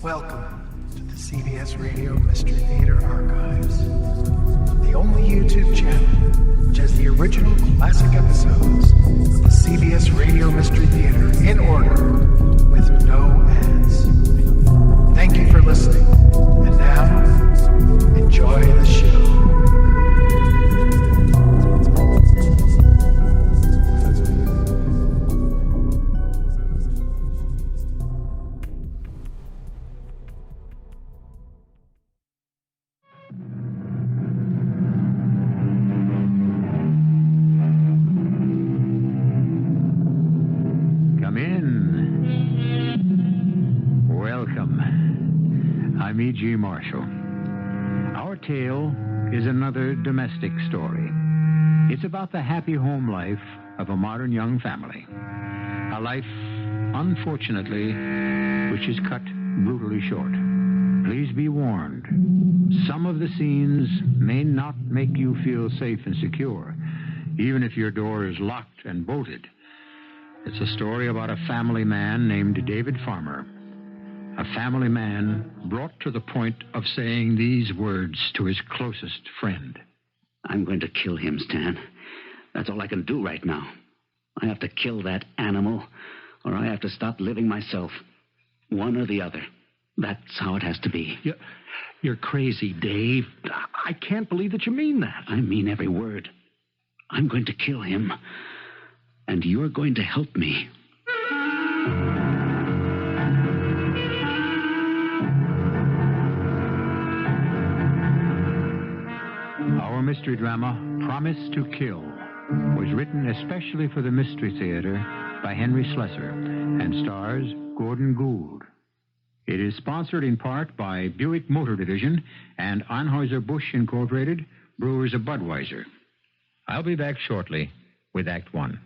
Welcome to the CBS Radio Mystery Theater Archives, the only YouTube channel which has the original classic episodes of the CBS Radio Mystery Theater in order with no ads. Thank you for listening, and now, enjoy the show. I'm E.G. Marshall. Our tale is another domestic story. It's about the happy home life of a modern young family. A life, unfortunately, which is cut brutally short. Please be warned. Some of the scenes may not make you feel safe and secure, even if your door is locked and bolted. It's a story about a family man named David Farmer. A family man brought to the point of saying these words to his closest friend. I'm going to kill him, Stan. That's all I can do right now. I have to kill that animal, or I have to stop living myself. One or the other. That's how it has to be. You're crazy, Dave. I can't believe that you mean that. I mean every word. I'm going to kill him, and you're going to help me. Our mystery drama, Promise to Kill, was written especially for the Mystery Theater by Henry Slesar and stars Gordon Gould. It is sponsored in part by Buick Motor Division and Anheuser-Busch Incorporated, brewers of Budweiser. I'll be back shortly with Act One.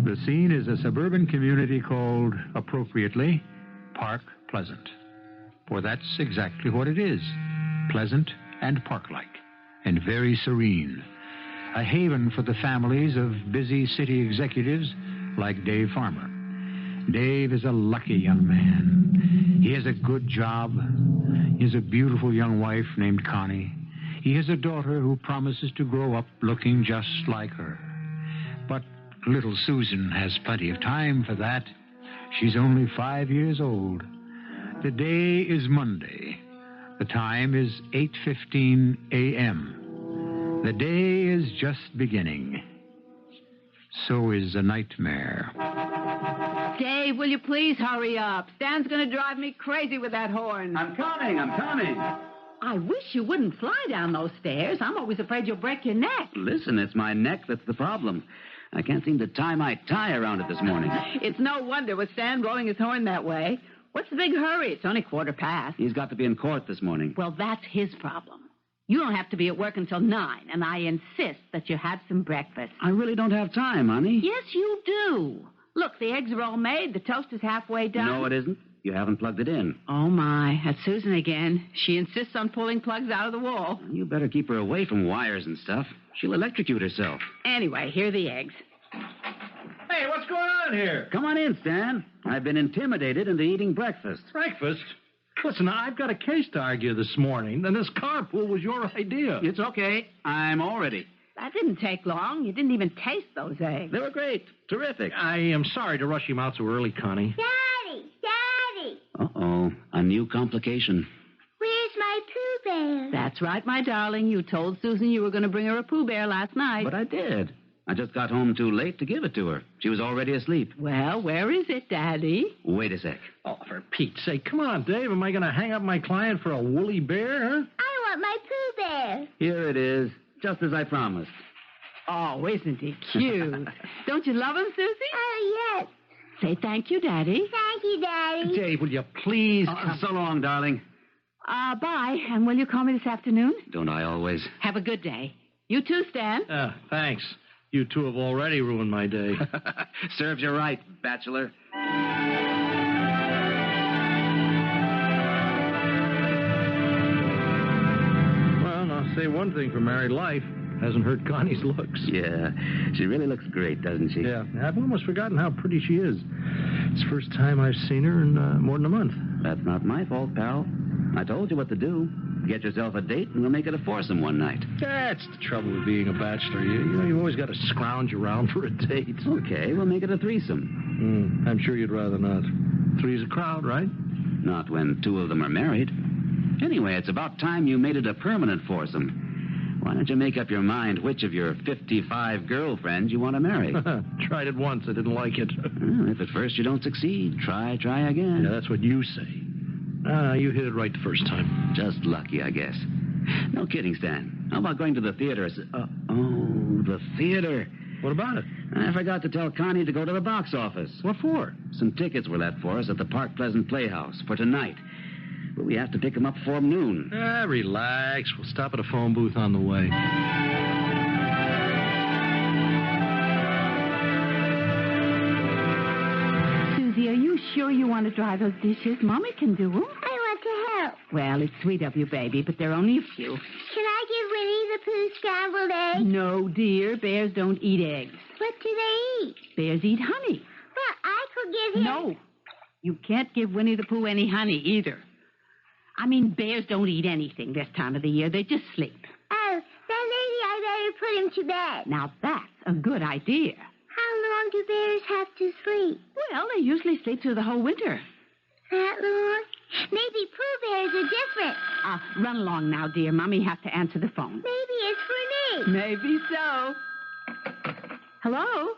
The scene is a suburban community called, appropriately, Park Pleasant. For that's exactly what it is. Pleasant and park-like, and very serene. A haven for the families of busy city executives like Dave Farmer. Dave is a lucky young man. He has a good job. He has a beautiful young wife named Connie. He has a daughter who promises to grow up looking just like her. But little Susan has plenty of time for that. She's only 5 years old. The day is Monday. The time is 8:15 a.m. The day is just beginning. So is a nightmare. Dave, will you please hurry up? Stan's going to drive me crazy with that horn. I'm coming. I wish you wouldn't fly down those stairs. I'm always afraid you'll break your neck. Listen, it's my neck that's the problem. I can't seem to tie my tie around it this morning. It's no wonder with Stan blowing his horn that way. What's the big hurry? It's only 15:15. He's got to be in court this morning. Well, that's his problem. You don't have to be at work until 9, and I insist that you have some breakfast. I really don't have time, honey. Yes, you do. Look, the eggs are all made. The toast is halfway done. No, it isn't. You haven't plugged it in. Oh, my. That's Susan again. She insists on pulling plugs out of the wall. You better keep her away from wires and stuff. She'll electrocute herself. Anyway, here are the eggs. Hey, what's going on here? Come on in, Stan. I've been intimidated into eating breakfast. Breakfast? Listen, I've got a case to argue this morning, and this carpool was your idea. It's okay. I'm all ready. That didn't take long. You didn't even taste those eggs. They were great. Terrific. I am sorry to rush him out so early, Connie. Daddy! Uh-oh. A new complication. Where's my Pooh Bear? That's right, my darling. You told Susan you were going to bring her a Pooh Bear last night. But I did. I just got home too late to give it to her. She was already asleep. Well, where is it, Daddy? Wait a sec. Oh, for Pete's sake. Come on, Dave. Am I going to hang up my client for a woolly bear, huh? I want my Pooh Bear. Here it is, just as I promised. Oh, isn't he cute? Don't you love him, Susie? Oh, yes. Say thank you, Daddy. Thank you, Daddy. Dave, will you please... So long, darling. Bye. And will you call me this afternoon? Don't I always? Have a good day. You too, Stan. Thanks. You two have already ruined my day. Serves you right, bachelor. Well, now, say one thing for married life. Hasn't hurt Connie's looks. Yeah, she really looks great, doesn't she? Yeah, I've almost forgotten how pretty she is. It's the first time I've seen her in more than a month. That's not my fault, pal. I told you what to do. Get yourself a date, and we'll make it a foursome one night. That's the trouble with being a bachelor. You've always got to scrounge around for a date. Okay, we'll make it a threesome. I'm sure you'd rather not. Three's a crowd, right? Not when two of them are married. Anyway, it's about time you made it a permanent foursome. Why don't you make up your mind which of your 55 girlfriends you want to marry? Tried it once. I didn't like it. Well, if at first you don't succeed, try again. Yeah, that's what you say. You hit it right the first time. Just lucky, I guess. No kidding, Stan. How about going to the theater? The theater. What about it? I forgot to tell Connie to go to the box office. What for? Some tickets were left for us at the Park Pleasant Playhouse for tonight. But we have to pick them up before noon. Relax. We'll stop at a phone booth on the way. Susie, are you sure you want to dry those dishes? Mommy can do them. I want to help. Well, it's sweet of you, baby, but there are only a few. Can I give Winnie the Pooh scrambled eggs? No, dear. Bears don't eat eggs. What do they eat? Bears eat honey. But I could give him... No. You can't give Winnie the Pooh any honey either. I mean, bears don't eat anything this time of the year. They just sleep. Oh, then maybe I better put him to bed. Now, that's a good idea. How long do bears have to sleep? Well, they usually sleep through the whole winter. That long? Maybe Pooh Bears are different. Run along now, dear. Mommy has to answer the phone. Maybe it's for me. Maybe so. Hello?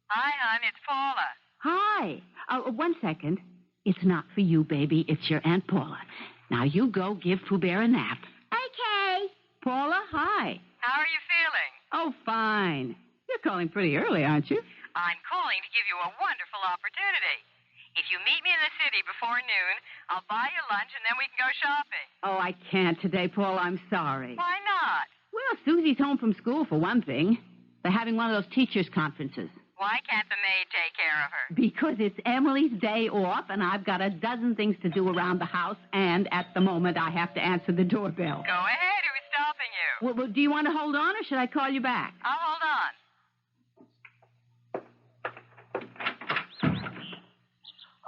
Hi, hon. It's Paula. Hi. 1 second. It's not for you, baby. It's your Aunt Paula. Now, you go give Pooh Bear a nap. Okay. Paula, hi. How are you feeling? Oh, fine. You're calling pretty early, aren't you? I'm calling to give you a wonderful opportunity. If you meet me in the city before noon, I'll buy you lunch and then we can go shopping. Oh, I can't today, Paula. I'm sorry. Why not? Well, Susie's home from school, for one thing. They're having one of those teachers' conferences. Why can't the maid take care of her? Because it's Emily's day off, and I've got a dozen things to do around the house, and at the moment I have to answer the doorbell. Go ahead. Who's stopping you? Well, do you want to hold on, or should I call you back? I'll hold on.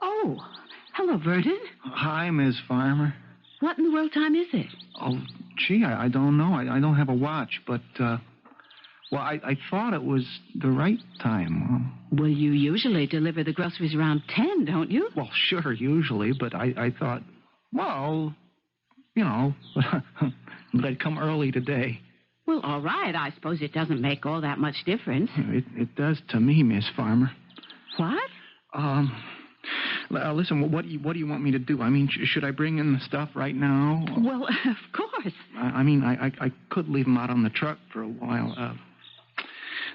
Oh, hello, Vernon. Hi, Miss Farmer. What in the world time is it? Oh, gee, I don't know. I don't have a watch, but, I thought it was the right time. Well, you usually deliver the groceries around 10, don't you? Well, sure, usually, but I thought, well, you know, they'd come early today. Well, all right. I suppose it doesn't make all that much difference. It does to me, Miss Farmer. What? Listen, what do you want me to do? I mean, should I bring in the stuff right now? Well, of course. I could leave them out on the truck for a while.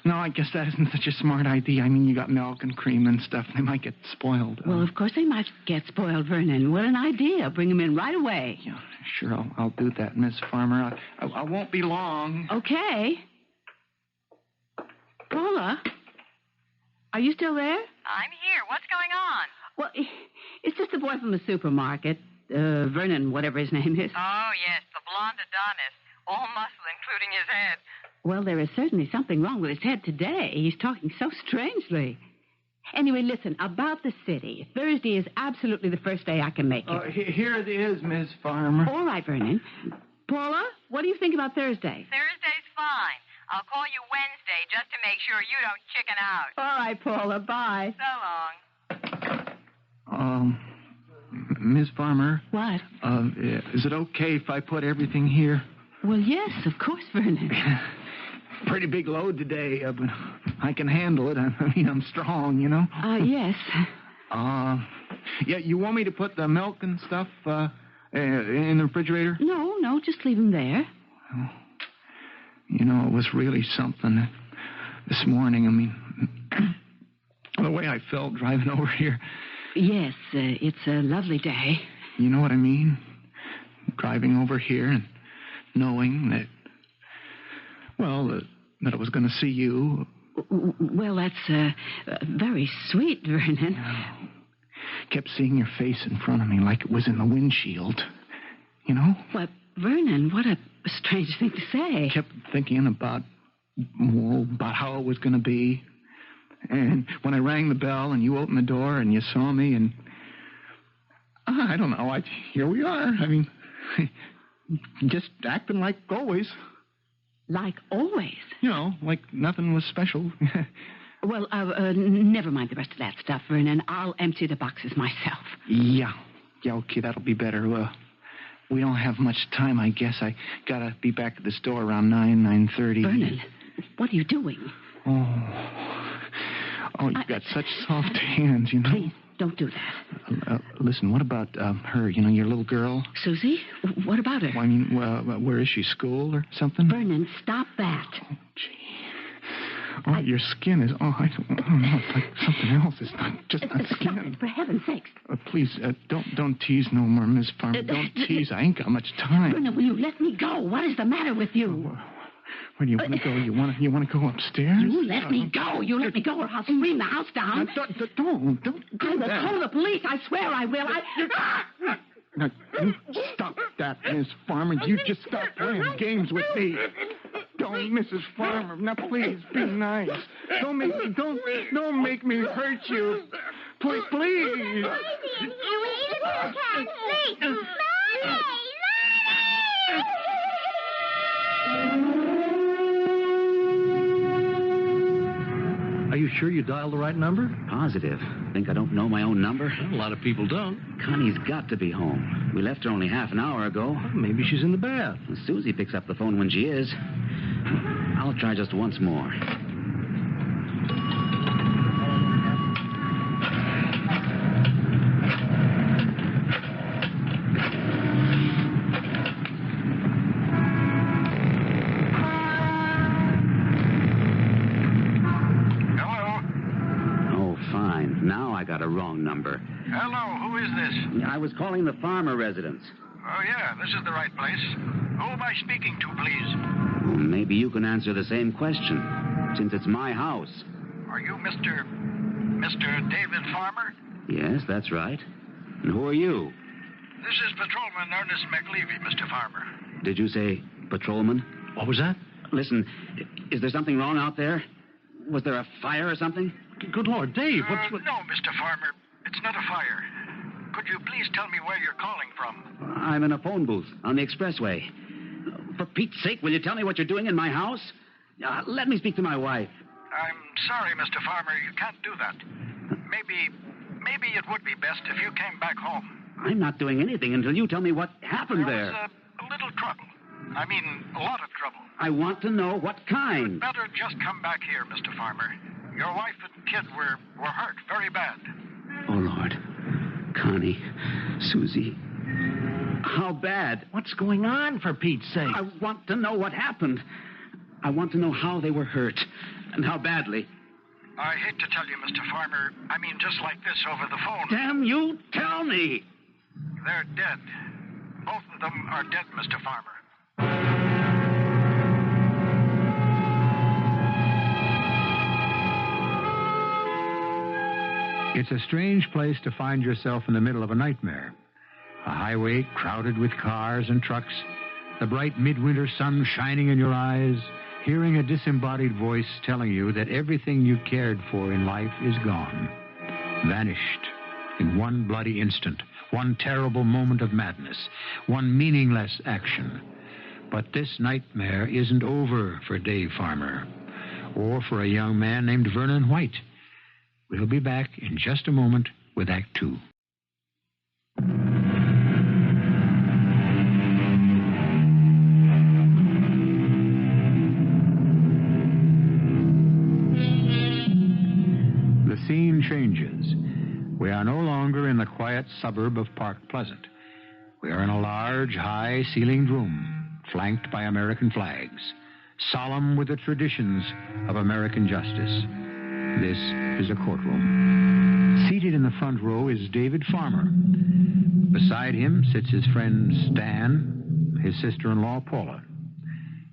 No, I guess that isn't such a smart idea. I mean, you got milk and cream and stuff. They might get spoiled. Well, of course they might get spoiled, Vernon. What an idea. Bring them in right away. Yeah, sure, I'll do that, Miss Farmer. I won't be long. Okay. Paula, are you still there? I'm here. What's going on? Well, it's just a boy from the supermarket. Vernon, whatever his name is. Oh, yes, the blonde Adonis. All muscle, including his head. Well, there is certainly something wrong with his head today. He's talking so strangely. Anyway, listen, about the city. Thursday is absolutely the first day I can make it. Here it is, Miss Farmer. All right, Vernon. Paula, what do you think about Thursday? Thursday's fine. I'll call you Wednesday just to make sure you don't chicken out. All right, Paula, bye. So long. Miss Farmer. What? Is it okay if I put everything here? Well, yes, of course, Vernon. Pretty big load today, but I can handle it. I mean, I'm strong, you know? Yes. Yeah, you want me to put the milk and stuff in the refrigerator? No, just leave them there. Oh, you know, it was really something this morning. I mean, the way I felt driving over here. Yes, it's a lovely day. You know what I mean? Driving over here and knowing that, that I was going to see you. Well, that's very sweet, Vernon. Kept seeing your face in front of me like it was in the windshield. you know? Why, Vernon, what a strange thing to say. I kept thinking about how it was going to be. And when I rang the bell and you opened the door and you saw me and... I don't know. Here we are. I mean, just acting like always. Like always? You know, like nothing was special. Well, never mind the rest of that stuff, Vernon. I'll empty the boxes myself. Yeah, okay, that'll be better. We don't have much time, I guess. I gotta be back at the store around 9:30. Vernon, what are you doing? Oh, you've got such soft hands, you know. Please, don't do that. Listen, what about her, you know, your little girl? Susie? What about her? Well, I mean, where is she, school or something? Vernon, stop that. Oh, gee. Oh, your skin is... I don't know. It's like something else. It's not Stop skin. it, for heaven's sakes. Please, don't tease no more, Miss Farmer. Don't tease. I ain't got much time. Vernon, will you let me go? What is the matter with you? Where do you want to go? You want to go upstairs? You let me go. You let me go or I'll scream the house down. Don't do I will that. call the police. I swear I will. Now, you stop that, Miss Farmer. You just stop playing games with me. Don't, Mrs. Farmer. Now, please, be nice. Don't make me hurt you. Please. You eat a cat. Please. Are you sure you dialed the right number? Positive. Think I don't know my own number? A lot of people don't. Connie's got to be home. We left her only half an hour ago. Well, maybe she's in the bath. Susie picks up the phone when she is. I'll try just once more. Got a wrong number. Hello, who is this? I was calling the farmer residence. Oh, yeah, this is the right place. Who am I speaking to, please? Well, maybe you can answer the same question, since it's my house. Are you Mr. David Farmer? Yes, that's right. And who are you? This is Patrolman Ernest McLeavy, Mr. Farmer. Did you say patrolman? What was that? Listen, is there something wrong out there? Was there a fire or something? Good Lord, Dave, No, Mr. Farmer. It's not a fire. Could you please tell me where you're calling from? I'm in a phone booth on the expressway. For Pete's sake, will you tell me what you're doing in my house? Let me speak to my wife. I'm sorry, Mr. Farmer. You can't do that. Maybe it would be best if you came back home. I'm not doing anything until you tell me what happened there. There was a little trouble. I mean, a lot of trouble. I want to know what kind. You'd better just come back here, Mr. Farmer. Your wife and kid were hurt very bad. Oh, Lord. Connie, Susie. How bad? What's going on, for Pete's sake? I want to know what happened. I want to know how they were hurt and how badly. I hate to tell you, Mr. Farmer. I mean, just like this over the phone. Damn you, tell me. They're dead. Both of them are dead, Mr. Farmer. It's a strange place to find yourself in the middle of a nightmare. A highway crowded with cars and trucks, the bright midwinter sun shining in your eyes, hearing a disembodied voice telling you that everything you cared for in life is gone, vanished in one bloody instant, one terrible moment of madness, one meaningless action. But this nightmare isn't over for Dave Farmer, or for a young man named Vernon White. We'll be back in just a moment with Act Two. The scene changes. We are no longer in the quiet suburb of Park Pleasant. We are in a large, high-ceilinged room, flanked by American flags, solemn with the traditions of American justice. This is a courtroom. Seated in the front row is David Farmer. Beside him sits his friend Stan, his sister-in-law Paula.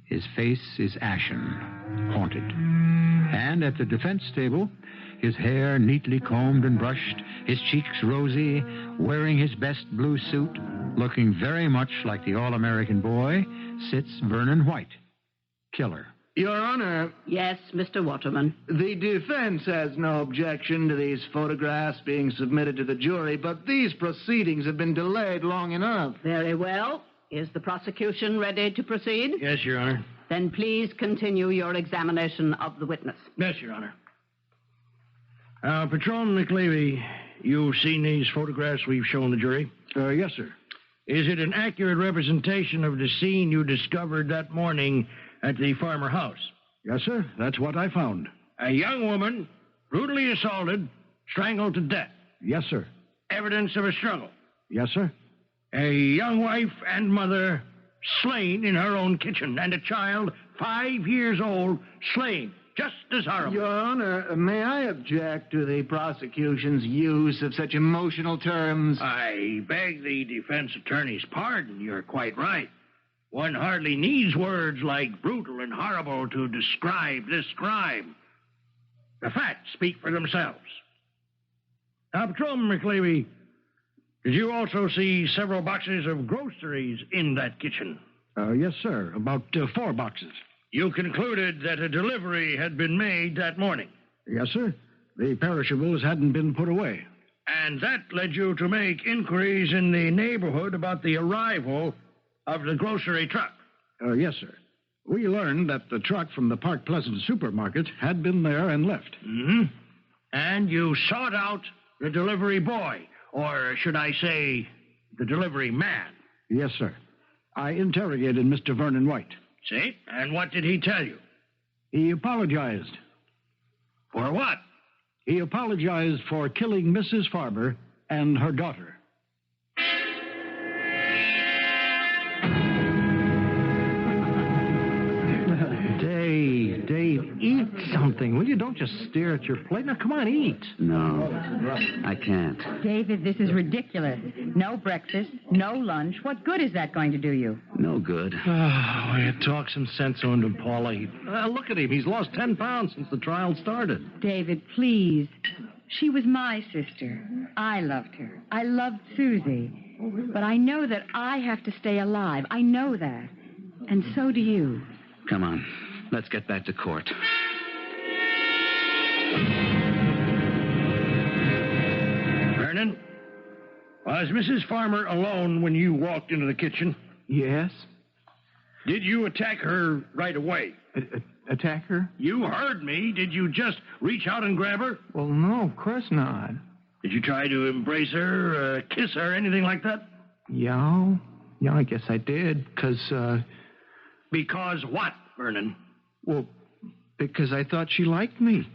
His face is ashen, haunted. And at the defense table, his hair neatly combed and brushed, his cheeks rosy, wearing his best blue suit, Looking very much like the all-American boy sits Vernon White, killer. Your Honor, Yes, Mr. Waterman. the defense has no objection to these photographs being submitted to the jury, but these proceedings have been delayed long enough. Very well. Is the prosecution ready to proceed? Yes, Your Honor. Then please continue your examination of the witness. Yes, Your Honor. Patrolman McLeavy, you've seen these photographs we've shown the jury? Yes, sir. Is it an accurate representation of the scene you discovered that morning at the farmer house? Yes, sir. That's what I found. A young woman brutally assaulted, strangled to death. Yes, sir. Evidence of a struggle. Yes, sir. A young wife and mother slain in her own kitchen, and a child 5 years old slain. Just as horrible. Your Honor, may I object to the prosecution's use of such emotional terms? I beg the defense attorney's pardon. You're quite right. One hardly needs words like brutal and horrible to describe this crime. The facts speak for themselves. Now, Patrolman McLeavy, did you also see several boxes of groceries in that kitchen? Yes, sir. About 4 boxes. You concluded that a delivery had been made that morning. Yes, sir. The perishables hadn't been put away. And that led you to make inquiries in the neighborhood about the arrival of the grocery truck. Yes, sir. We learned that the truck from the Park Pleasant supermarket had been there and left. Mm-hmm. And you sought out the delivery boy, or should I say, the delivery man. Yes, sir. I interrogated Mr. Vernon White. See? And what did he tell you? He apologized. For what? He apologized for killing Mrs. Farmer and her daughter. Dave, eat something, will you? Don't just stare at your plate. Now, come on, eat. No, I can't. David, this is ridiculous. No breakfast, no lunch. What good is that going to do you? No good. Oh, you talk some sense into him, Paula. Look at him. He's lost 10 pounds since the trial started. David, please. She was my sister. I loved her. I loved Susie. But I know that I have to stay alive. I know that. And so do you. Come on. Let's get back to court. Vernon, was Mrs. Farmer alone when you walked into the kitchen? Yes. Did you attack her right away? Attack her? You heard me. Did you just reach out and grab her? Well, no, of course not. Did you try to embrace her, kiss her, anything like that? Yeah, I guess I did, because, Because what, Vernon? Well, because I thought she liked me.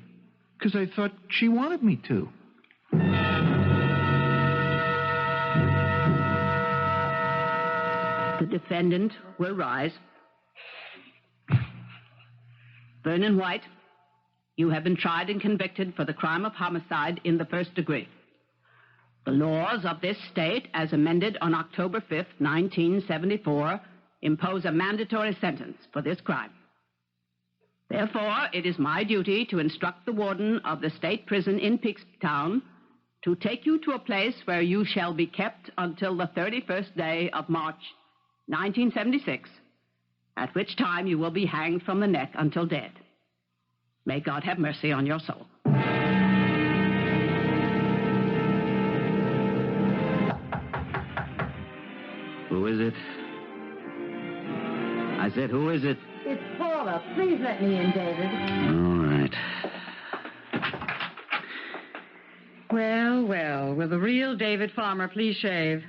Because I thought she wanted me to. The defendant will rise. Vernon White, you have been tried and convicted for the crime of homicide in the first degree. The laws of this state, as amended on October 5th, 1974, impose a mandatory sentence for this crime. Therefore, it is my duty to instruct the warden of the state prison in Peakstown to take you to a place where you shall be kept until the 31st day of March, 1976, at which time you will be hanged from the neck until dead. May God have mercy on your soul. Who is it? I said, who is it? It's Paula. Please let me in, David. All right. Well. Will the real David Farmer please shave?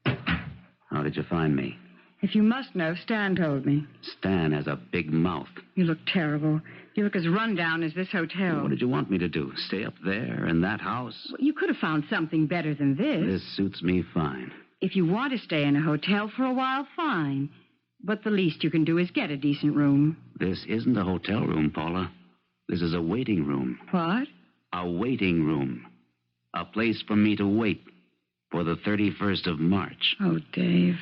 How did you find me? If you must know, Stan told me. Stan has a big mouth. You look terrible. You look as run down as this hotel. What did you want me to do? Stay up there in that house? Well, you could have found something better than this. This suits me fine. If you want to stay in a hotel for a while, fine. But the least you can do is get a decent room. This isn't a hotel room, Paula. This is a waiting room. What? A waiting room. A place for me to wait for the 31st of March. Oh, Dave.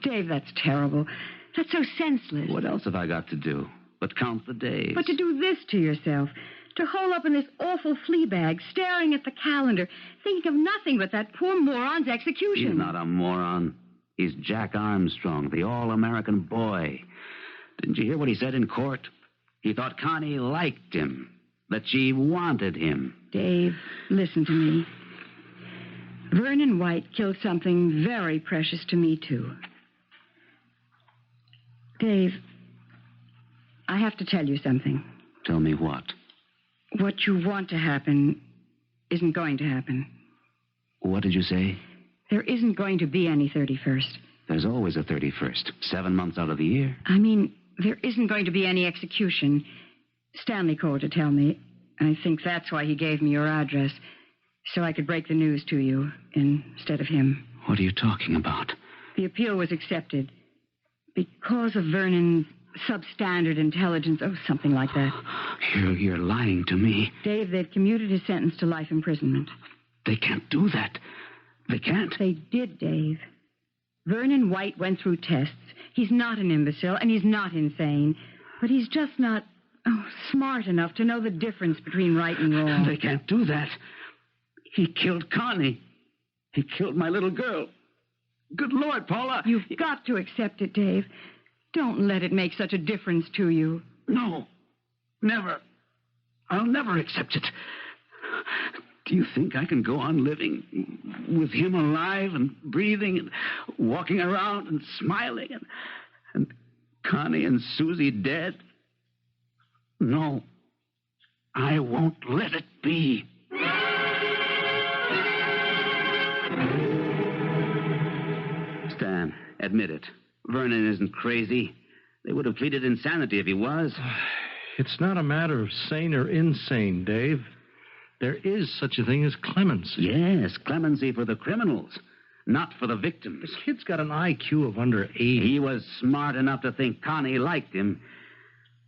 Dave, that's terrible. That's so senseless. What else have I got to do but count the days? But to do this to yourself. To hole up in this awful flea bag, staring at the calendar, thinking of nothing but that poor moron's execution. He's not a moron. He's Jack Armstrong, the all-American boy. Didn't you hear what he said in court? He thought Connie liked him, that she wanted him. Dave, listen to me. Vernon White killed something very precious to me, too. Dave, I have to tell you something. Tell me what? What you want to happen isn't going to happen. What did you say? There isn't going to be any 31st. There's always a 31st, 7 months out of the year. I mean, there isn't going to be any execution. Stanley called to tell me. I think that's why he gave me your address, so I could break the news to you instead of him. What are you talking about? The appeal was accepted because of Vernon's substandard intelligence. Oh, something like that. You're lying to me. Dave, they've commuted his sentence to life imprisonment. They can't do that. They can't. They did, Dave. Vernon White went through tests. He's not an imbecile, and he's not insane. But he's just not smart enough to know the difference between right and wrong. They can't do that. He killed Connie. He killed my little girl. Good Lord, Paula. You've got to accept it, Dave. Don't let it make such a difference to you. No. Never. I'll never accept it. Do you think I can go on living with him alive and breathing and walking around and smiling and Connie and Susie dead? No. I won't let it be. Stan, admit it. Vernon isn't crazy. They would have pleaded insanity if he was. It's not a matter of sane or insane, Dave. There is such a thing as clemency. Yes, clemency for the criminals, not for the victims. The kid's got an IQ of under 8. He was smart enough to think Connie liked him.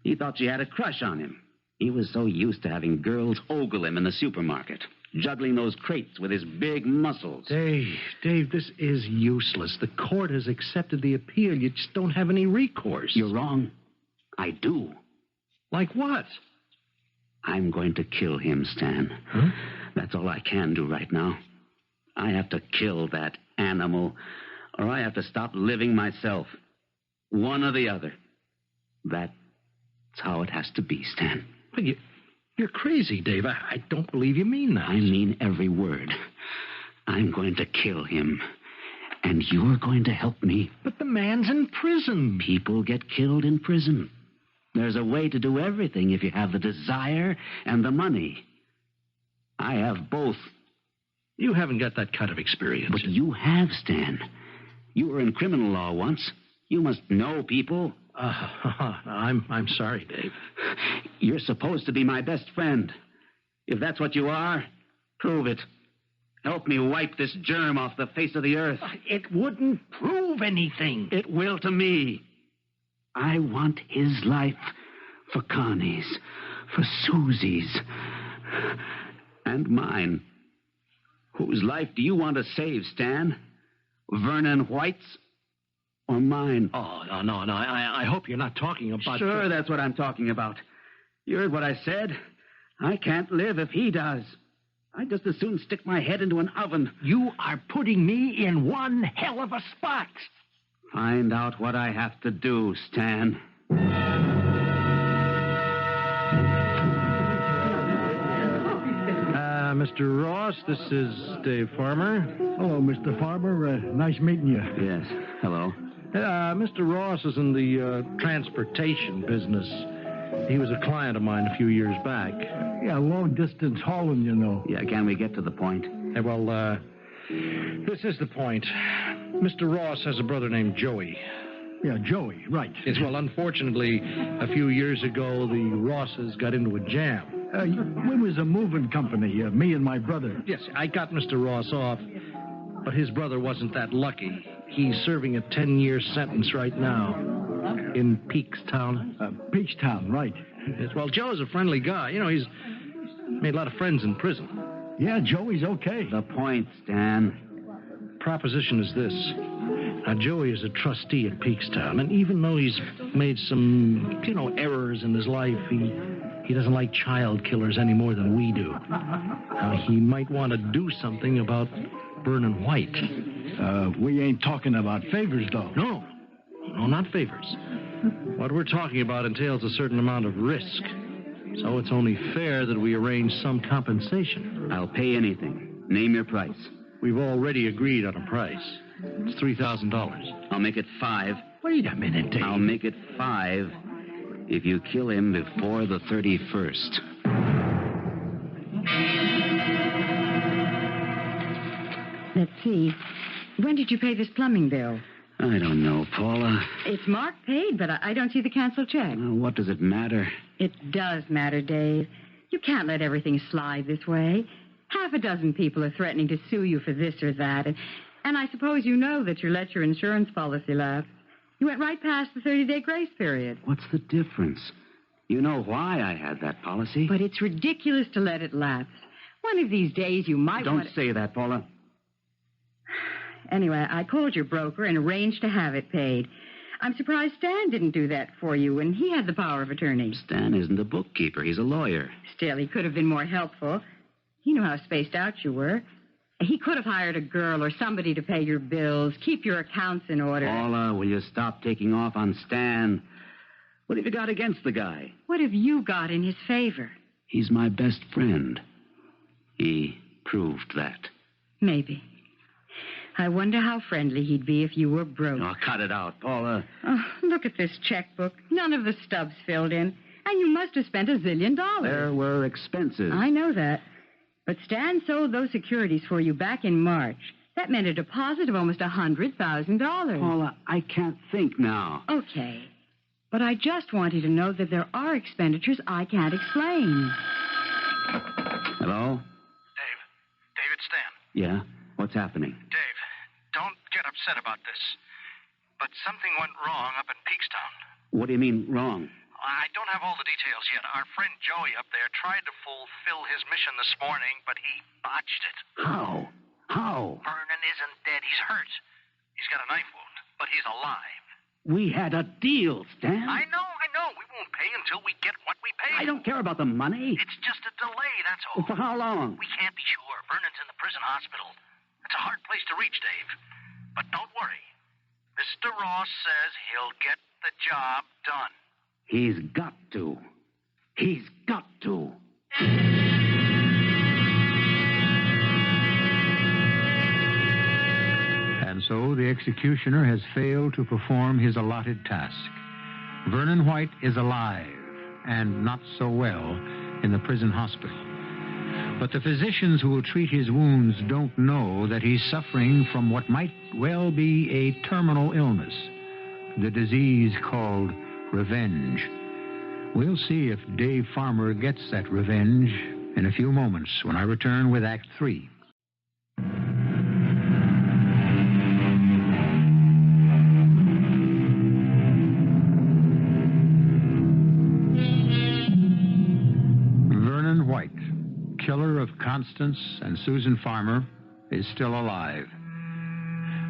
He thought she had a crush on him. He was so used to having girls ogle him in the supermarket, juggling those crates with his big muscles. Dave, this is useless. The court has accepted the appeal. You just don't have any recourse. You're wrong. I do. Like what? I'm going to kill him, Stan. Huh? That's all I can do right now. I have to kill that animal, or I have to stop living myself. One or the other. That's how it has to be, Stan. Well, you're crazy, Dave. I don't believe you mean that. I mean every word. I'm going to kill him, and you're going to help me. But the man's in prison. People get killed in prison. There's a way to do everything if you have the desire and the money. I have both. You haven't got that kind of experience. But you have, Stan. You were in criminal law once. You must know people. I'm sorry, Dave. You're supposed to be my best friend. If that's what you are, prove it. Help me wipe this germ off the face of the earth. It wouldn't prove anything. It will to me. I want his life for Connie's, for Susie's, and mine. Whose life do you want to save, Stan? Vernon White's or mine? Oh, no. I hope you're not talking about... Sure, that's what I'm talking about. You heard what I said. I can't live if he does. I'd just as soon stick my head into an oven. You are putting me in one hell of a spot. Find out what I have to do, Stan. Mr. Ross, this is Dave Farmer. Hello, Mr. Farmer. Nice meeting you. Yes, hello. Mr. Ross is in the transportation business. He was a client of mine a few years back. Yeah, long-distance hauling, you know. Yeah, can we get to the point? Well, this is the point. Mr. Ross has a brother named Joey. Yeah, Joey, right. Yes, well, unfortunately, a few years ago, the Rosses got into a jam. We was a moving company, me and my brother. Yes, I got Mr. Ross off, but his brother wasn't that lucky. He's serving a 10-year sentence right now in Peakstown. Peachtown, right. Yes, well, Joe's a friendly guy. You know, he's made a lot of friends in prison. Yeah, Joey's okay. The point, Stan. Proposition is this. Now, Joey is a trustee at Peakstown, and even though he's made some, errors in his life, he doesn't like child killers any more than we do. Now, he might want to do something about Vernon White. We ain't talking about favors, though. No, not favors. What we're talking about entails a certain amount of risk. So it's only fair that we arrange some compensation. I'll pay anything. Name your price. We've already agreed on a price. It's $3,000. I'll make it 5. Wait a minute, Dave. I'll make it 5 if you kill him before the 31st. Let's see. When did you pay this plumbing bill? I don't know, Paula. It's marked paid, but I don't see the canceled check. Well, what does it matter? It does matter, Dave. You can't let everything slide this way. Half a dozen people are threatening to sue you for this or that. And I suppose you know that you let your insurance policy lapse. You went right past the 30-day grace period. What's the difference? You know why I had that policy. But it's ridiculous to let it lapse. One of these days you might Don't say that, Paula. Anyway, I called your broker and arranged to have it paid. I'm surprised Stan didn't do that for you when he had the power of attorney. Stan isn't a bookkeeper. He's a lawyer. Still, he could have been more helpful. He knew how spaced out you were. He could have hired a girl or somebody to pay your bills, keep your accounts in order. Paula, will you stop taking off on Stan? What have you got against the guy? What have you got in his favor? He's my best friend. He proved that. Maybe. I wonder how friendly he'd be if you were broke. Oh, cut it out, Paula. Oh, look at this checkbook. None of the stubs filled in. And you must have spent $1 zillion. There were expenses. I know that. But Stan sold those securities for you back in March. That meant a deposit of almost $100,000. Paula, I can't think now. Okay. But I just want you to know that there are expenditures I can't explain. Hello? Dave. Dave, it's Stan. Yeah? What's happening? Dave, don't get upset about this. But something went wrong up in Peakstown. What do you mean, wrong? I don't have all the details yet. Our friend Joey up there tried to fulfill his mission this morning, but he botched it. How? How? Vernon isn't dead. He's hurt. He's got a knife wound, but he's alive. We had a deal, Stan. I know. We won't pay until we get what we paid. I don't care about the money. It's just a delay, that's all. For how long? We can't be sure. Vernon's in the prison hospital. It's a hard place to reach, Dave. But don't worry. Mr. Ross says he'll get the job done. He's got to. He's got to. And so the executioner has failed to perform his allotted task. Vernon White is alive, and not so well, in the prison hospital. But the physicians who will treat his wounds don't know that he's suffering from what might well be a terminal illness, the disease called revenge. We'll see if Dave Farmer gets that revenge in a few moments when I return with Act 3. Vernon White, killer of Constance and Susan Farmer, is still alive.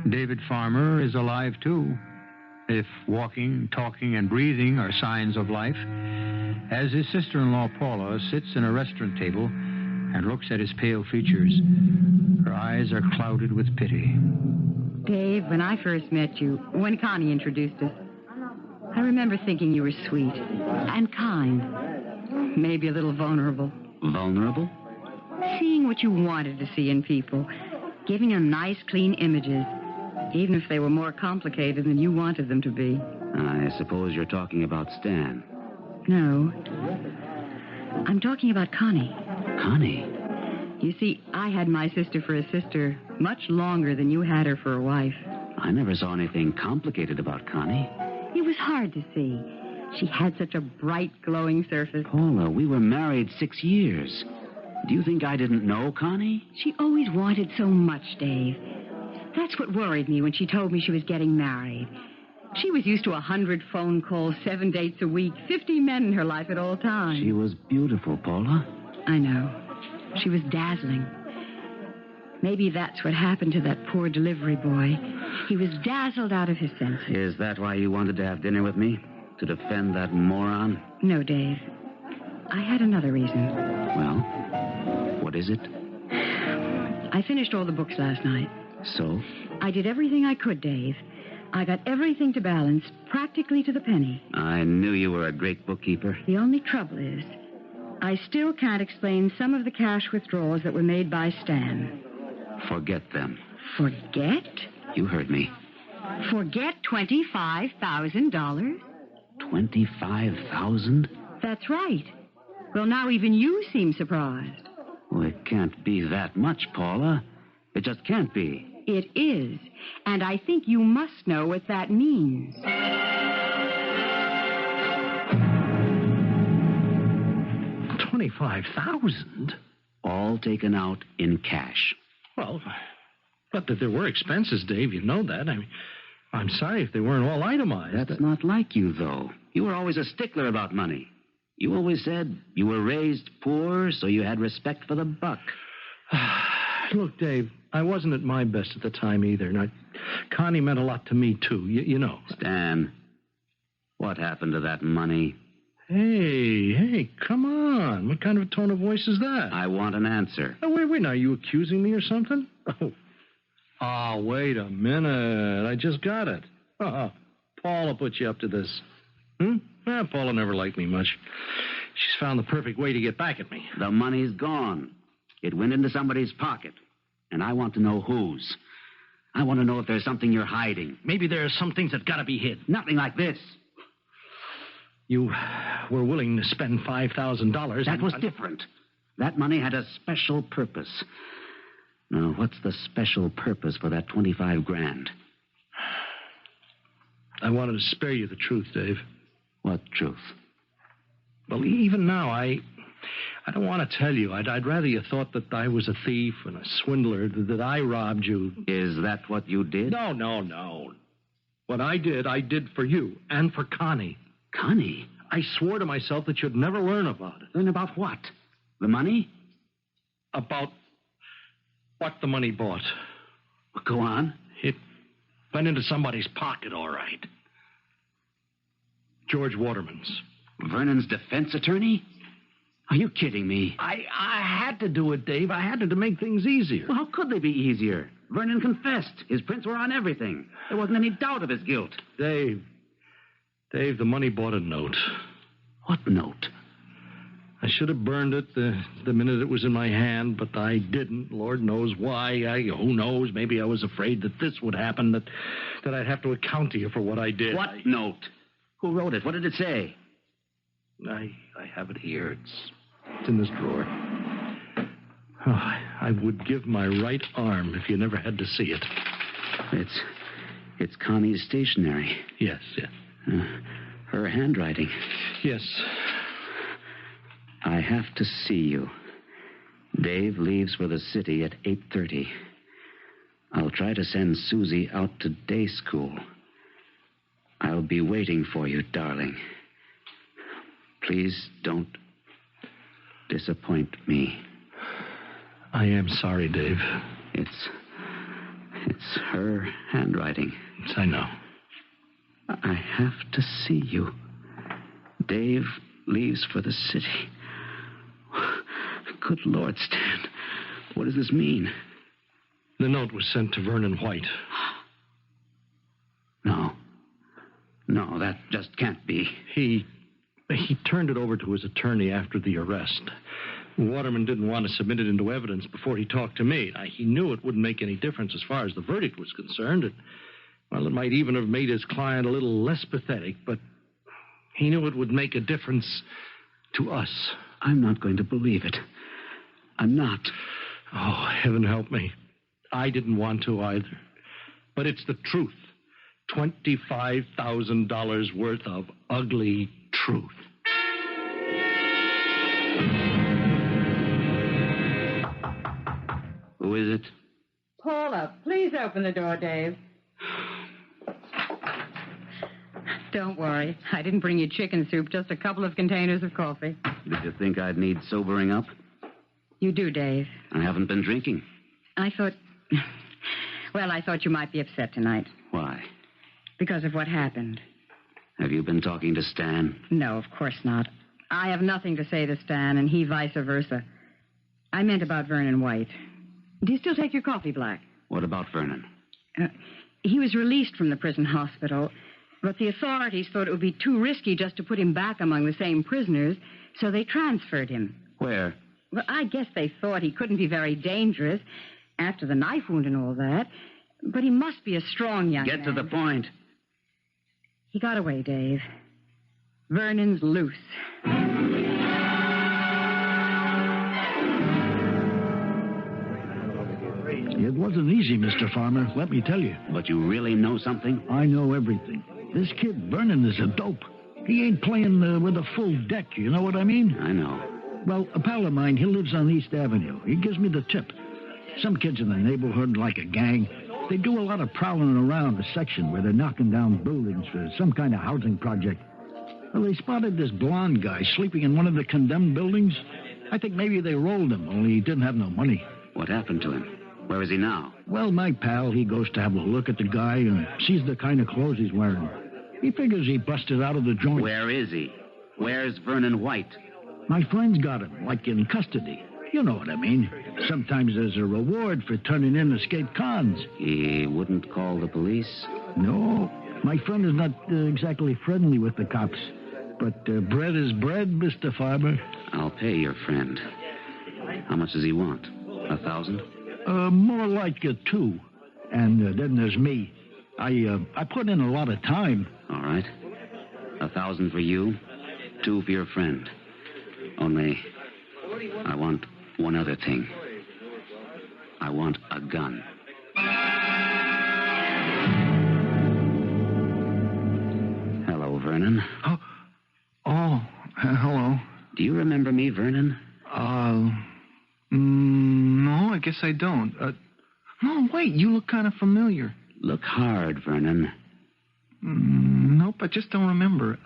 David Farmer is alive, too, if walking, talking, and breathing are signs of life, as his sister-in-law Paula sits in a restaurant table and looks at his pale features. Her eyes are clouded with pity. Dave, when I first met you, when Connie introduced us, I remember thinking you were sweet and kind, maybe a little vulnerable. Vulnerable? Seeing what you wanted to see in people, giving them nice, clean images, even if they were more complicated than you wanted them to be. I suppose you're talking about Stan. No. I'm talking about Connie. Connie? You see, I had my sister for a sister much longer than you had her for a wife. I never saw anything complicated about Connie. It was hard to see. She had such a bright, glowing surface. Paula, we were married 6 years. Do you think I didn't know Connie? She always wanted so much, Dave. That's what worried me when she told me she was getting married. She was used to 100 phone calls, 7 dates a week, 50 men in her life at all times. She was beautiful, Paula. I know. She was dazzling. Maybe that's what happened to that poor delivery boy. He was dazzled out of his senses. Is that why you wanted to have dinner with me? To defend that moron? No, Dave. I had another reason. Well, what is it? I finished all the books last night. So? I did everything I could, Dave. I got everything to balance, practically to the penny. I knew you were a great bookkeeper. The only trouble is, I still can't explain some of the cash withdrawals that were made by Stan. Forget them. Forget? You heard me. Forget $25,000? 25,000? That's right. Well, now even you seem surprised. Well, it can't be that much, Paula. It just can't be. It is. And I think you must know what that means. 25,000? All taken out in cash. Well, but there were expenses, Dave. You know that. I'm sorry if they weren't all itemized. That's not like you, though. You were always a stickler about money. You always said you were raised poor, so you had respect for the buck. Look, Dave, I wasn't at my best at the time either. Now, Connie meant a lot to me, too. You know. Stan, what happened to that money? Hey, come on. What kind of a tone of voice is that? I want an answer. Oh, wait. Now, are you accusing me or something? Oh, wait a minute. I just got it. Paula put you up to this. Paula never liked me much. She's found the perfect way to get back at me. The money's gone. It went into somebody's pocket. And I want to know whose. I want to know if there's something you're hiding. Maybe there are some things that gotta be hid. Nothing like this. You were willing to spend $5,000. That was different. That money had a special purpose. Now, what's the special purpose for that 25 grand? I wanted to spare you the truth, Dave. What truth? Well, even now, I don't want to tell you. I'd rather you thought that I was a thief and a swindler, that I robbed you. Is that what you did? No. What I did for you and for Connie. Connie? I swore to myself that you'd never learn about it. Learn about what? The money? About what the money bought. Well, go on. It went into somebody's pocket, all right. George Waterman's. Vernon's defense attorney? Are you kidding me? I had to do it, Dave. I had to make things easier. Well, how could they be easier? Vernon confessed. His prints were on everything. There wasn't any doubt of his guilt. Dave, the money bought a note. What note? I should have burned it the minute it was in my hand, but I didn't. Lord knows why. Who knows? Maybe I was afraid that this would happen, that I'd have to account to you for what I did. What note? Who wrote it? What did it say? I have it here. It's in this drawer. Oh, I would give my right arm if you never had to see it. It's Connie's stationery. Yes. Her handwriting. Yes. I have to see you. Dave leaves for the city at 8:30. I'll try to send Susie out to day school. I'll be waiting for you, darling. Please don't disappoint me. I am sorry, Dave. It's her handwriting. Yes, I know. I have to see you. Dave leaves for the city. Good Lord, Stan. What does this mean? The note was sent to Vernon White. No, that just can't be. He turned it over to his attorney after the arrest. Waterman didn't want to submit it into evidence before he talked to me. He knew it wouldn't make any difference as far as the verdict was concerned. It might even have made his client a little less pathetic, but he knew it would make a difference to us. I'm not going to believe it. I'm not. Oh, heaven help me. I didn't want to either. But it's the truth. $25,000 worth of ugly truth. Who is it? Paula, please open the door, Dave. Don't worry. I didn't bring you chicken soup, just a couple of containers of coffee. Did you think I'd need sobering up? You do, Dave. I haven't been drinking. I thought you might be upset tonight. Why? Because of what happened. Have you been talking to Stan? No, of course not. I have nothing to say to Stan, and he vice versa. I meant about Vernon White. Do you still take your coffee black? What about Vernon? He was released from the prison hospital, but the authorities thought it would be too risky just to put him back among the same prisoners, so they transferred him. Where? Well, I guess they thought he couldn't be very dangerous after the knife wound and all that, but he must be a strong young man. Get to the point. He got away, Dave. Vernon's loose. It wasn't easy, Mr. Farmer, let me tell you. But you really know something? I know everything. This kid Vernon is a dope. He ain't playing with a full deck, you know what I mean? I know. Well, a pal of mine, he lives on East Avenue. He gives me the tip. Some kids in the neighborhood, like a gang, they do a lot of prowling around the section where they're knocking down buildings for some kind of housing project. Well, they spotted this blonde guy sleeping in one of the condemned buildings. I think maybe they rolled him, only he didn't have no money. What happened to him? Where is he now? Well, my pal, he goes to have a look at the guy and sees the kind of clothes he's wearing. He figures he busted out of the joint. Where is he? Where's Vernon White? My friend's got him, like in custody. You know what I mean. Sometimes there's a reward for turning in escaped cons. He wouldn't call the police? No. My friend is not exactly friendly with the cops. But bread is bread, Mr. Farmer. I'll pay your friend. How much does he want? 1,000? More like 2. And then there's me. I put in a lot of time. All right. 1,000 for you, 2 for your friend. Only, I want one other thing. I want a gun. Hello, Vernon. Hello. Do you remember me, Vernon? No, I guess I don't. No, wait, you look kind of familiar. Look hard, Vernon. Nope, I just don't remember.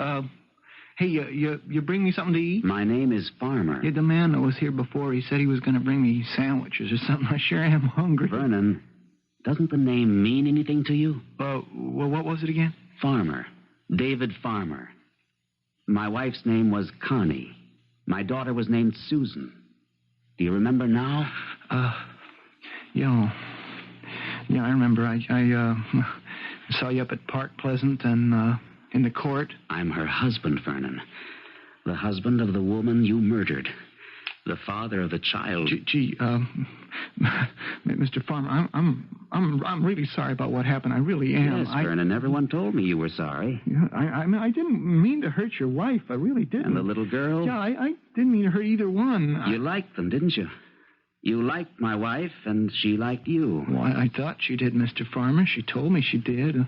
Hey, you bring me something to eat? My name is Farmer. Yeah, the man that was here before, he said he was going to bring me sandwiches or something. I sure am hungry. Vernon, doesn't the name mean anything to you? Well, what was it again? Farmer. David Farmer. My wife's name was Connie. My daughter was named Susan. Do you remember now? Yeah, I remember. I saw you up at Park Pleasant and in the court. I'm her husband, Vernon. The husband of the woman you murdered. The father of the child. Mr. Farmer, I'm really sorry about what happened. I really am. Yes, Vernon. Everyone told me you were sorry. I mean, I didn't mean to hurt your wife. I really didn't. And the little girl? Yeah, I didn't mean to hurt either one. You liked them, didn't you? You liked my wife, and she liked you. Well, I thought she did, Mr. Farmer. She told me she did.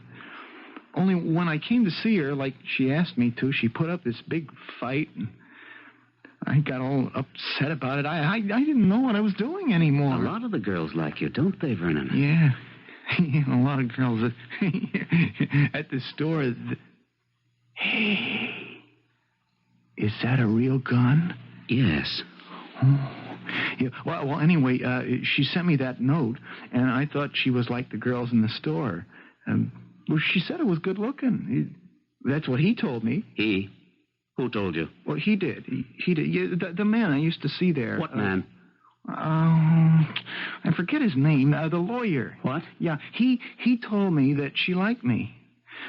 Only when I came to see her, like she asked me to, she put up this big fight. And I got all upset about it. I didn't know what I was doing anymore. A lot of the girls like you, don't they, Vernon? Yeah. A lot of girls at the store. Hey, is that a real gun? Yes. Oh. Yeah, well, anyway, she sent me that note, and I thought she was like the girls in the store. Well, she said it was good looking. That's what he told me. He? Who told you? Well, he did. He did. Yeah, the man I used to see there. What man? I forget his name. The lawyer. What? Yeah, he told me that she liked me.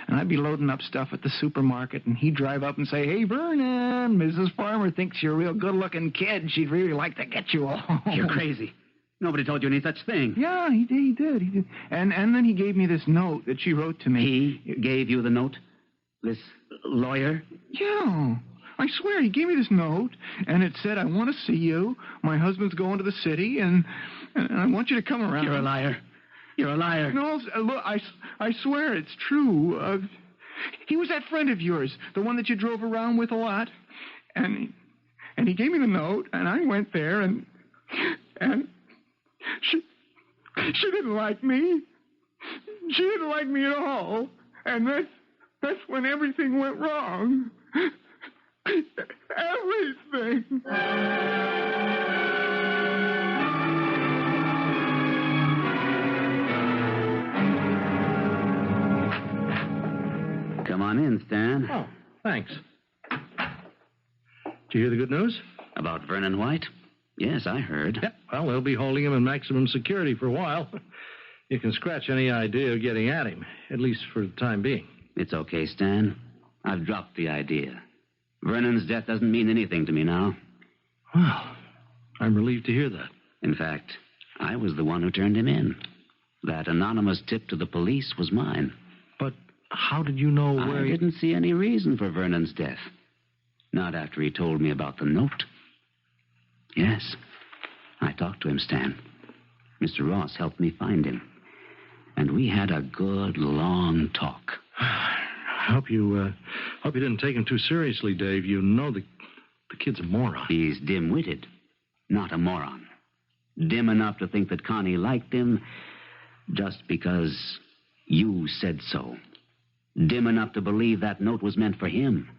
And I'd be loading up stuff at the supermarket, and he'd drive up and say, "Hey, Vernon, Mrs. Farmer thinks you're a real good-looking kid. She'd really like to get you all." You're crazy. Nobody told you any such thing. Yeah, he did. And then he gave me this note that she wrote to me. He gave you the note? This lawyer? Yeah. I swear, he gave me this note, and it said, "I want to see you. My husband's going to the city, and I want you to come around." You're a liar. You're a liar. No, look, I swear it's true. He was that friend of yours, the one that you drove around with a lot. And he gave me the note, and I went there, and she didn't like me. She didn't like me at all. And that's when everything went wrong. Everything. Come on in, Stan. Oh, thanks. Did you hear the good news? About Vernon White? Yes, I heard. Yep. Well, they'll be holding him in maximum security for a while. You can scratch any idea of getting at him, at least for the time being. It's okay, Stan. I've dropped the idea. Vernon's death doesn't mean anything to me now. Well, I'm relieved to hear that. In fact, I was the one who turned him in. That anonymous tip to the police was mine. But how did you know where I didn't see any reason for Vernon's death. Not after he told me about the note. Yes, I talked to him, Stan. Mr. Ross helped me find him. And we had a good, long talk. I hope you didn't take him too seriously, Dave. You know the kid's a moron. He's dim-witted, not a moron. Dim enough to think that Connie liked him just because you said so. Dim enough to believe that note was meant for him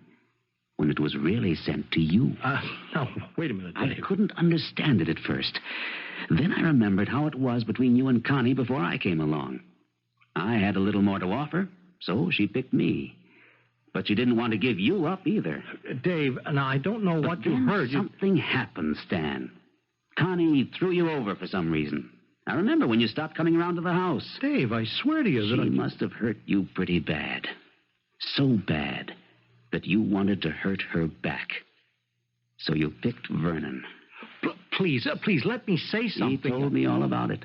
when it was really sent to you. No, wait a minute, Dave. I couldn't understand it at first. Then I remembered how it was between you and Connie before I came along. I had a little more to offer, so she picked me. But she didn't want to give you up either. Dave, now I don't know what you heard. Something happened, Stan. Connie threw you over for some reason. I remember when you stopped coming around to the house. Dave, I swear to you that She must have hurt you pretty bad. So bad that you wanted to hurt her back. So you picked Vernon. Please, let me say something. He told me all about it.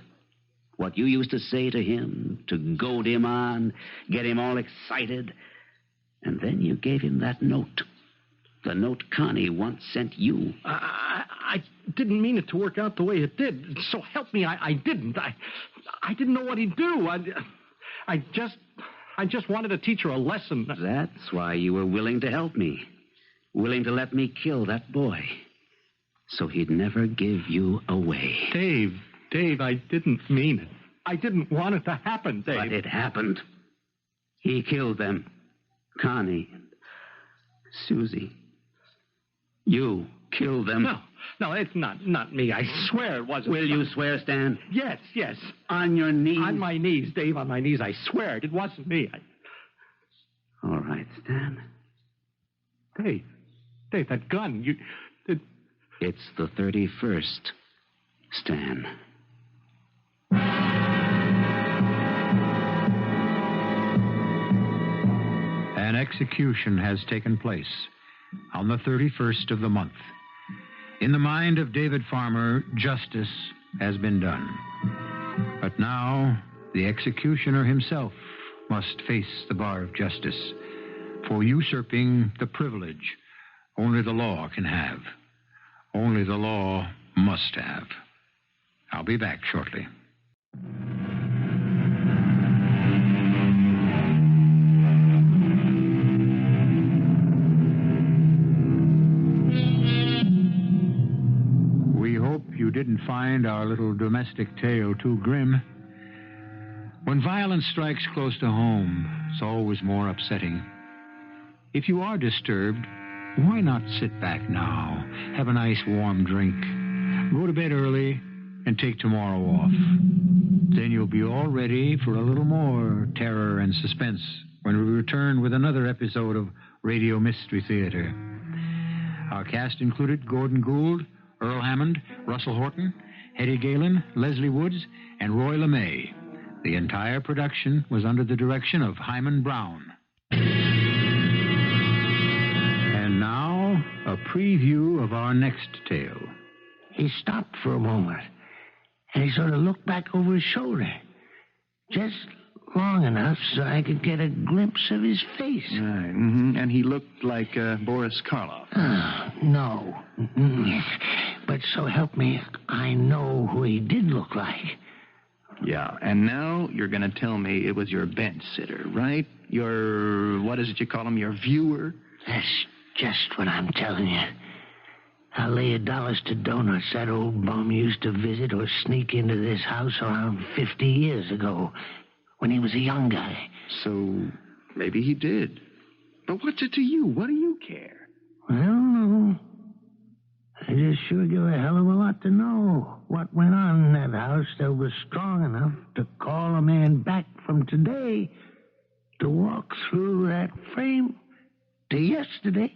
What you used to say to him, to goad him on, get him all excited. And then you gave him that note. The note Connie once sent you. I didn't mean it to work out the way it did. So help me, I didn't. I didn't know what he'd do. I just wanted to teach her a lesson. That's why you were willing to help me. Willing to let me kill that boy. So he'd never give you away. Dave, I didn't mean it. I didn't want it to happen, Dave. But it happened. He killed them. Connie and Susie. You killed them. No, it's not me. I swear it wasn't. Will you swear, Stan? Yes. On your knees? On my knees, Dave, on my knees. I swear it wasn't me. All right, Stan. Dave, that gun, It's the 31st, Stan. An execution has taken place on the 31st of the month. In the mind of David Farmer, justice has been done. But now, the executioner himself must face the bar of justice for usurping the privilege only the law can have. Only the law must have. I'll be back shortly. We hope you didn't find our little domestic tale too grim. When violence strikes close to home, it's always more upsetting. If you are disturbed, why not sit back now, have a nice warm drink, go to bed early, and take tomorrow off. Then you'll be all ready for a little more terror and suspense when we return with another episode of Radio Mystery Theater. Our cast included Gordon Gould, Earl Hammond, Russell Horton, Hetty Galen, Lesley Woods, and Roy Lemay. The entire production was under the direction of Hyman Brown. And now, a preview of our next tale. He stopped for a moment, and he sort of looked back over his shoulder. Just long enough so I could get a glimpse of his face. Right, and he looked like Boris Karloff. No. But so help me, I know who he did look like. Yeah, and now you're going to tell me it was your bench sitter, right? Your, what is it you call him, your viewer? That's just what I'm telling you. I'll lay $1 to donuts that old bum used to visit or sneak into this house around 50 years ago when he was a young guy. So maybe he did. But what's it to you? What do you care? I don't know. I just sure give a hell of a lot to know what went on in that house that was strong enough to call a man back from today to walk through that frame to yesterday.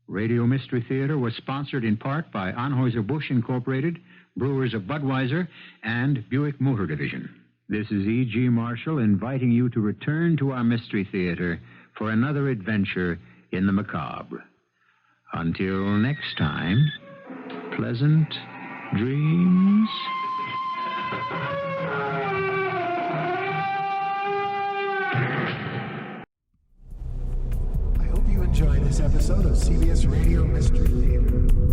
Radio Mystery Theater was sponsored in part by Anheuser-Busch Incorporated, Brewers of Budweiser, and Buick Motor Division. This is E.G. Marshall inviting you to return to our Mystery Theater for another adventure in the macabre. Until next time, pleasant dreams. I hope you enjoyed this episode of CBS Radio Mystery Theater.